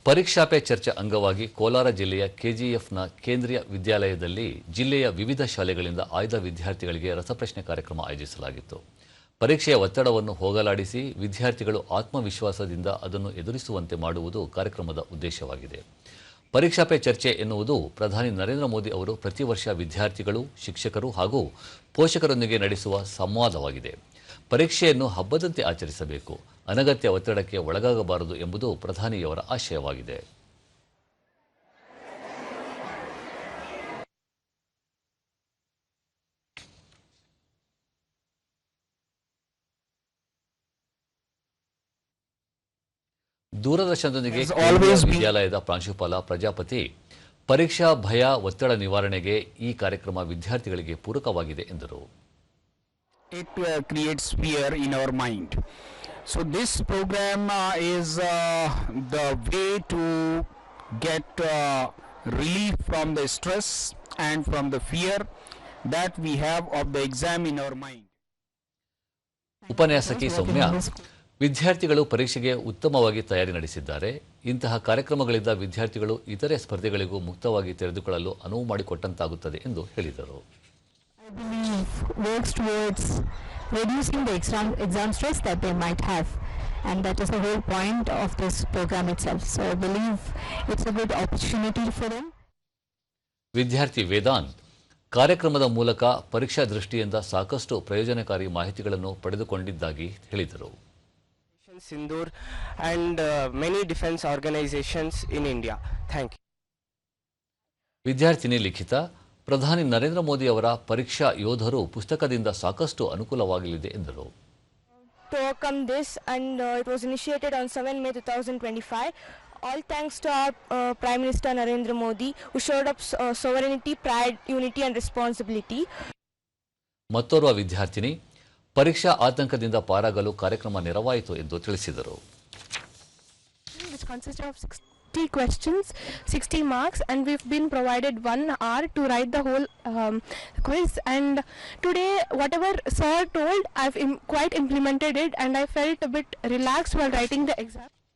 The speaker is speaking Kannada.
ಪರೀಕ್ಷಾ ಪೇ ಚರ್ಚೆ ಅಂಗವಾಗಿ ಕೋಲಾರ ಜಿಲ್ಲೆಯ ಕೆಜಿಎಫ್ನ ಕೇಂದ್ರೀಯ ವಿದ್ಯಾಲಯದಲ್ಲಿ ಜಿಲ್ಲೆಯ ವಿವಿಧ ಶಾಲೆಗಳಿಂದ ಆಯ್ದ ವಿದ್ಯಾರ್ಥಿಗಳಿಗೆ ರಸಪ್ರಶ್ನೆ ಕಾರ್ಯಕ್ರಮ ಆಯೋಜಿಸಲಾಗಿತ್ತು. ಪರೀಕ್ಷೆಯ ಒತ್ತಡವನ್ನು ಹೋಗಲಾಡಿಸಿ ವಿದ್ಯಾರ್ಥಿಗಳು ಆತ್ಮವಿಶ್ವಾಸದಿಂದ ಅದನ್ನು ಎದುರಿಸುವಂತೆ ಮಾಡುವುದು ಕಾರ್ಯಕ್ರಮದ ಉದ್ದೇಶವಾಗಿದೆ. ಪರೀಕ್ಷಾ ಪೇ ಚರ್ಚೆ ಎನ್ನುವುದು ಪ್ರಧಾನಿ ನರೇಂದ್ರ ಮೋದಿ ಅವರು ಪ್ರತಿ ವರ್ಷ ವಿದ್ಯಾರ್ಥಿಗಳು, ಶಿಕ್ಷಕರು ಹಾಗೂ ಪೋಷಕರೊಂದಿಗೆ ನಡೆಸುವ ಸಂವಾದವಾಗಿದೆ. ಪರೀಕ್ಷೆಯನ್ನು ಹಬ್ಬದಂತೆ ಆಚರಿಸಬೇಕು, ಅನಗತ್ಯ ಒತ್ತಡಕ್ಕೆ ಒಳಗಾಗಬಾರದು ಎಂಬುದು ಪ್ರಧಾನಿಯವರ ಆಶಯವಾಗಿದೆ. ದೂರದರ್ಶನದೊಂದಿಗೆ ವಿದ್ಯಾಲಯದ ಪ್ರಾಂಶುಪಾಲ ಪ್ರಜಾಪತಿ, ಪರೀಕ್ಷಾ ಭಯ, ಒತ್ತಡ ನಿವಾರಣೆಗೆ ಈ ಕಾರ್ಯಕ್ರಮ ವಿದ್ಯಾರ್ಥಿಗಳಿಗೆ ಪೂರಕವಾಗಿದೆ ಎಂದರು. It creates fear in our mind. So this program is the way to get relief from the stress and from the fear that we have of the exam in our mind. ಉಪನ್ಯಾಸಕಿ ಸೌಮ್ಯ, ವಿದ್ಯಾರ್ಥಿಗಳು ಪರೀಕ್ಷೆಗೆ ಉತ್ತಮವಾಗಿ ತಯಾರಿ ನಡೆಸಿದ್ದಾರೆ. ಇಂತಹ ಕಾರ್ಯಕ್ರಮಗಳಿಂದ ವಿದ್ಯಾರ್ಥಿಗಳು ಇತರೆ ಸ್ಪರ್ಧೆಗಳಿಗೂ ಮುಕ್ತವಾಗಿ ತೆರೆದುಕೊಳ್ಳಲು ಅನುವು ಮಾಡಿಕೊಟ್ಟಂತಾಗುತ್ತದೆ ಎಂದು ಹೇಳಿದರು. I believe works towards reducing the exam stress that they might have, and that is the whole point of this program itself. So I believe it's a good opportunity for them. ವಿದ್ಯಾರ್ಥಿ ವೇದಾಂತ್, ಕಾರ್ಯಕ್ರಮದ ಮೂಲಕ ಪರೀಕ್ಷಾ ದೃಷ್ಟಿಯಿಂದ ಸಾಕಷ್ಟು ಪ್ರಯೋಜನಕಾರಿ ಮಾಹಿತಿಗಳನ್ನು ಪಡೆದುಕೊಂಡಿದ್ದಾಗಿ ಹೇಳಿದರು. Sindoor and many defense organizations in India. Thank you. ವಿದ್ಯಾರ್ಥಿನಿ ಲಿಖಿತ, ಪ್ರಧಾನಿ ನರೇಂದ್ರ ಮೋದಿ ಅವರ ಪರೀಕ್ಷಾ ಯೋಧರು ಪುಸ್ತಕದಿಂದ ಸಾಕಷ್ಟು ಅನುಕೂಲವಾಗಲಿದೆ ಎಂದರು. To overcome this, and it was initiated on 7 May 2025. All thanks to our Prime Minister Narendra Modi, who showed up sovereignty, pride, unity and responsibility. ಮತ್ತೋರ್ವ ವಿದ್ಯಾರ್ಥಿನಿ, ಪರೀಕ್ಷಾ ಆತಂಕದಿಂದ ಪಾರಾಗಲು ಕಾರ್ಯಕ್ರಮ ನೆರವಾಯಿತು ಎಂದು ತಿಳಿಸಿದರು. Which consisted of 60 questions, 60 marks, and we've been provided 1 hour to write the whole quiz. And today, whatever sir told, I've quite implemented it, and I felt a bit relaxed while writing the exam.